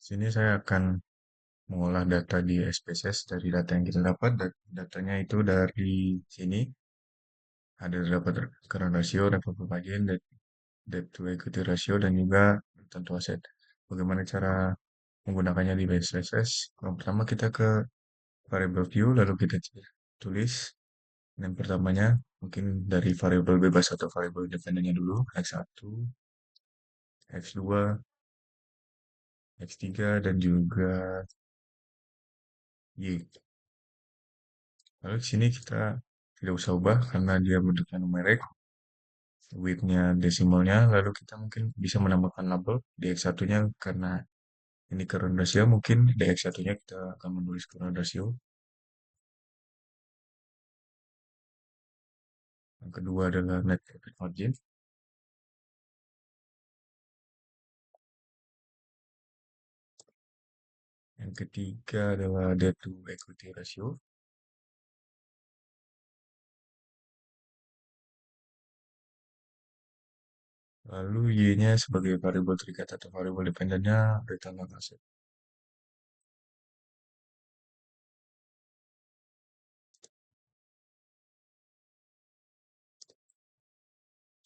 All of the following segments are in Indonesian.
Sini saya akan mengolah data di SPSS dari data yang kita dapat. Datanya itu dari sini ada dapat current ratio, debt margin, debt to equity ratio, dan juga tentu aset. Bagaimana cara menggunakannya di SPSS? Yang pertama kita ke variable view, lalu kita tulis. Yang pertamanya mungkin dari variable bebas atau variable independennya dulu, X1, X2, X3, dan juga Y. Lalu di sini kita tidak usah ubah karena dia bentuknya numerik, width-nya desimalnya, lalu kita mungkin bisa menambahkan label di X1-nya karena ini current ratio, mungkin di X1-nya kita akan menulis current ratio. Yang kedua adalah net profit margin. Yang ketiga adalah debt to equity ratio. Lalu Y-nya sebagai variable terikat atau variable dependennya return on asset.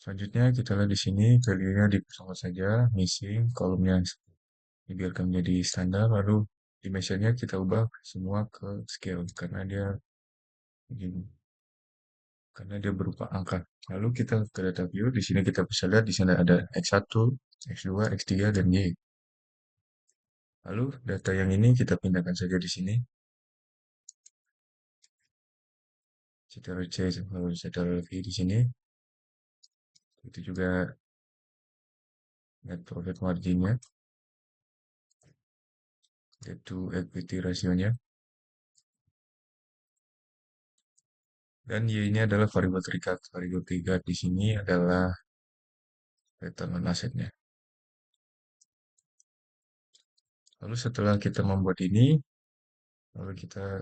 Selanjutnya kita lihat di sini value-nya dikosongkan saja, missing, kolomnya dibiarkan menjadi standar, lalu dimensionnya kita ubah semua ke scale karena dia berupa angka. Lalu kita ke data view, di sini kita bisa lihat di sini ada X1, X2, X3, dan Y. Lalu data yang ini kita pindahkan saja di sini. Ctrl C, lalu Ctrl V di sini. Itu juga net profit marginnya, debt to equity ratio-nya. Dan Y ini adalah variabel terikat. Variabel terikat di sini adalah return on asset-nya. Lalu setelah kita membuat ini, lalu kita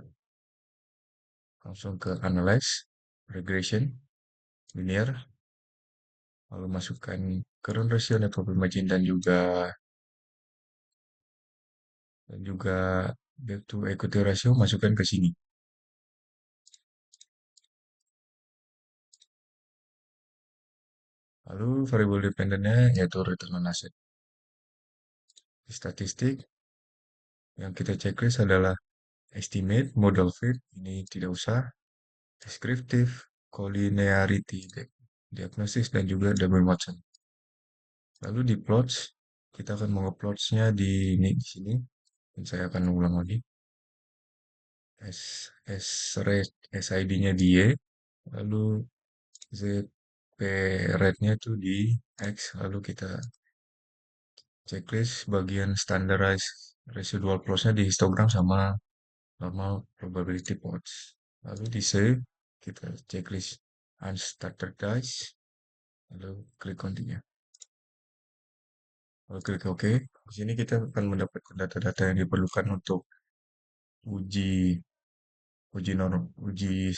langsung ke analyze, regression, linear, lalu masukkan current ratio, net profit margin, dan juga debt to equity ratio masukkan ke sini. Lalu variable dependennya yaitu return on asset. Di statistik yang kita checklist adalah estimate, model fit, ini tidak usah, descriptive, collinearity, diagnosis, dan juga double Watson. Lalu di plots, kita akan menguploadsnya di sini, dan saya akan ulang lagi. SID-nya di Y, lalu ZP rate-nya itu di X, lalu kita checklist bagian standardized residual plots-nya di histogram sama normal probability plots. Lalu di save, kita checklist unstandardized, lalu klik continue. Lalu klik OK. Di sini kita akan mendapatkan data-data yang diperlukan untuk uji uji norm, uji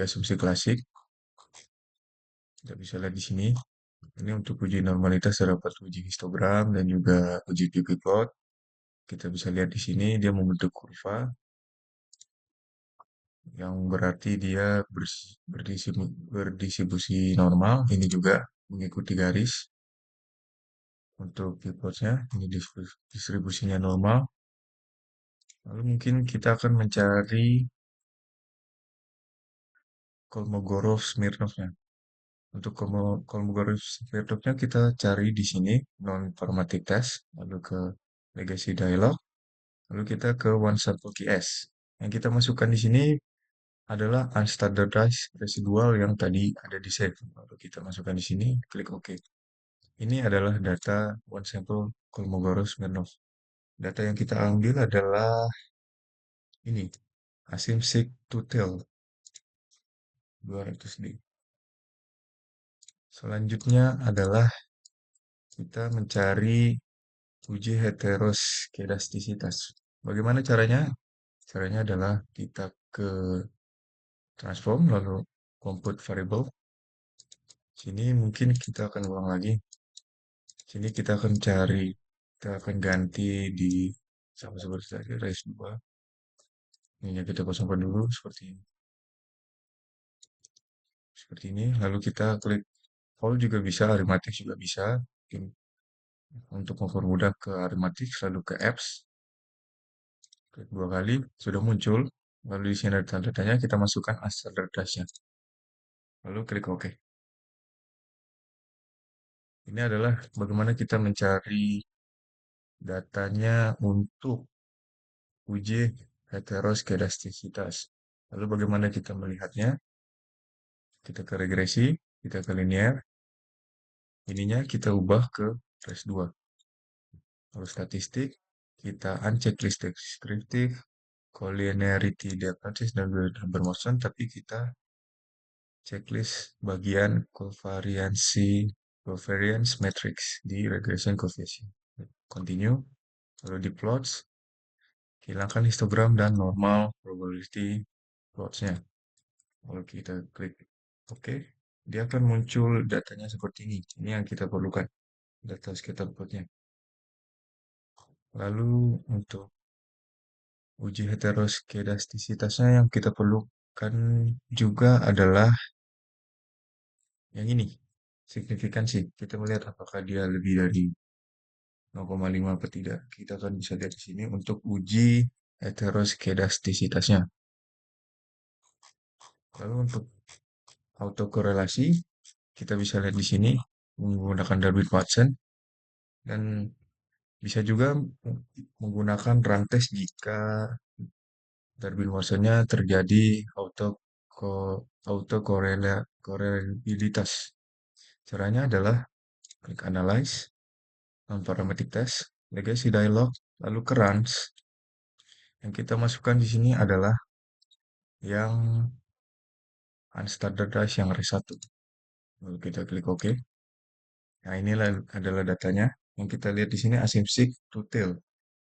asumsi klasik. Kita bisa lihat di sini. Ini untuk uji normalitas terdapat uji histogram dan juga uji pp-plot. Kita bisa lihat di sini dia membentuk kurva yang berarti dia berdistribusi normal. Ini juga mengikuti garis. Untuk pp-plotnya ini distribusinya normal. Lalu mungkin kita akan mencari Kolmogorov-Smirnovnya. Untuk Kolmogorov-Smirnovnya kita cari di sini non-formatic test, lalu ke legacy dialog, lalu kita ke one sample KS. Yang kita masukkan di sini adalah unstandardized residual yang tadi ada di save. Lalu kita masukkan di sini, klik OK. Ini adalah data one sample Kolmogorov-Smirnov. Data yang kita ambil adalah ini, asymptotic to tail 200D. Selanjutnya adalah kita mencari uji heteroskedastisitas. Bagaimana caranya? Caranya adalah kita ke transform, lalu compute variable. Sini mungkin kita akan ulang lagi. Sini kita akan ganti di sama seperti tadi, raise 2. Ininya kita kosongkan dulu seperti ini. Lalu kita klik all juga bisa, arithmetic juga bisa. Mungkin untuk mempermudah ke arithmetic, lalu ke apps, klik 2 kali, sudah muncul. Lalu di sini ada tanda-tanya, kita masukkan asal dashnya. Lalu klik OK. Ini adalah bagaimana kita mencari datanya untuk uji heteroskedastisitas. Lalu bagaimana kita melihatnya? Kita ke regresi, kita ke linear. Ininya kita ubah ke trace 2. Lalu statistik, kita uncheck list deskriptif, collinearity diagnosis dan number motion, tapi kita checklist bagian covariance matrix di regression coefficient. Continue, lalu di plots, hilangkan histogram dan normal probability plotsnya. Kalau kita klik OK, dia akan muncul datanya seperti ini. Ini yang kita perlukan, data scatter plotnya. Lalu untuk uji heteroskedastisitasnya yang kita perlukan juga adalah yang ini, signifikansi. Kita melihat apakah dia lebih dari 0,5 atau tidak. Kita akan bisa lihat di sini untuk uji heteroskedastisitasnya. Lalu untuk autokorelasi, kita bisa lihat di sini menggunakan Darwin-Watson dan bisa juga menggunakan rantes jika Darwin-Watsonnya terjadi autokorelabilitas. Caranya adalah klik Analyze, Non-Parametric Test, Legacy Dialog, lalu ke Runs. Yang kita masukkan di sini adalah yang unstandardized yang R1. Lalu kita klik OK. Nah, inilah adalah datanya. Yang kita lihat di sini asymmetric to tail.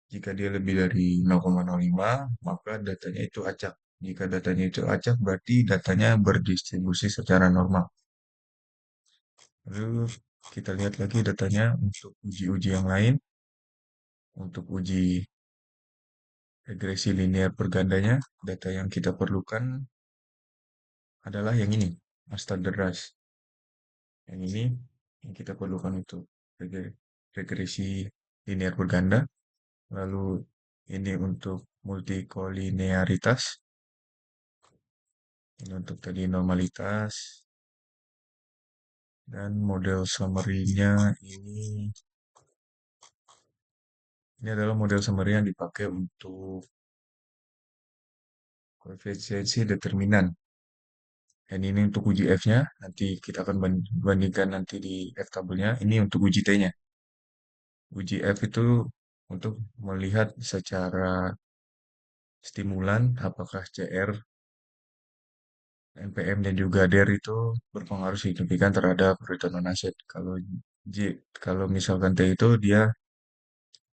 Jika dia lebih dari 0,05, maka datanya itu acak. Jika datanya itu acak, berarti datanya berdistribusi secara normal. Lalu kita lihat lagi datanya untuk uji-uji yang lain. Untuk uji regresi linear pergandanya, data yang kita perlukan adalah yang ini, standardized. Yang ini yang kita perlukan untuk regresi linear berganda. Lalu ini untuk multikolinearitas. Ini untuk tadi normalitas. Dan model summary-nya ini adalah model summary yang dipakai untuk koefisiensi determinan. Dan ini untuk uji F-nya, nanti kita akan bandingkan nanti di F-tabelnya. Ini untuk uji T-nya. Uji F itu untuk melihat secara stimulan apakah CR, NPM, dan juga DER itu berpengaruh signifikan terhadap return on asset. Kalau misalkan T itu dia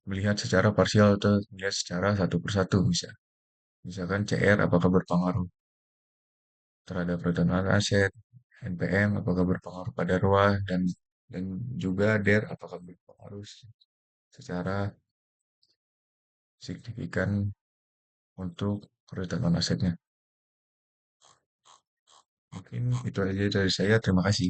melihat secara parsial atau melihat secara satu persatu misalkan CR apakah berpengaruh terhadap return on asset, NPM apakah berpengaruh pada ROA, dan juga DER apakah berpengaruh secara signifikan untuk return on assetnya. Mungkin itu aja dari saya. Terima kasih.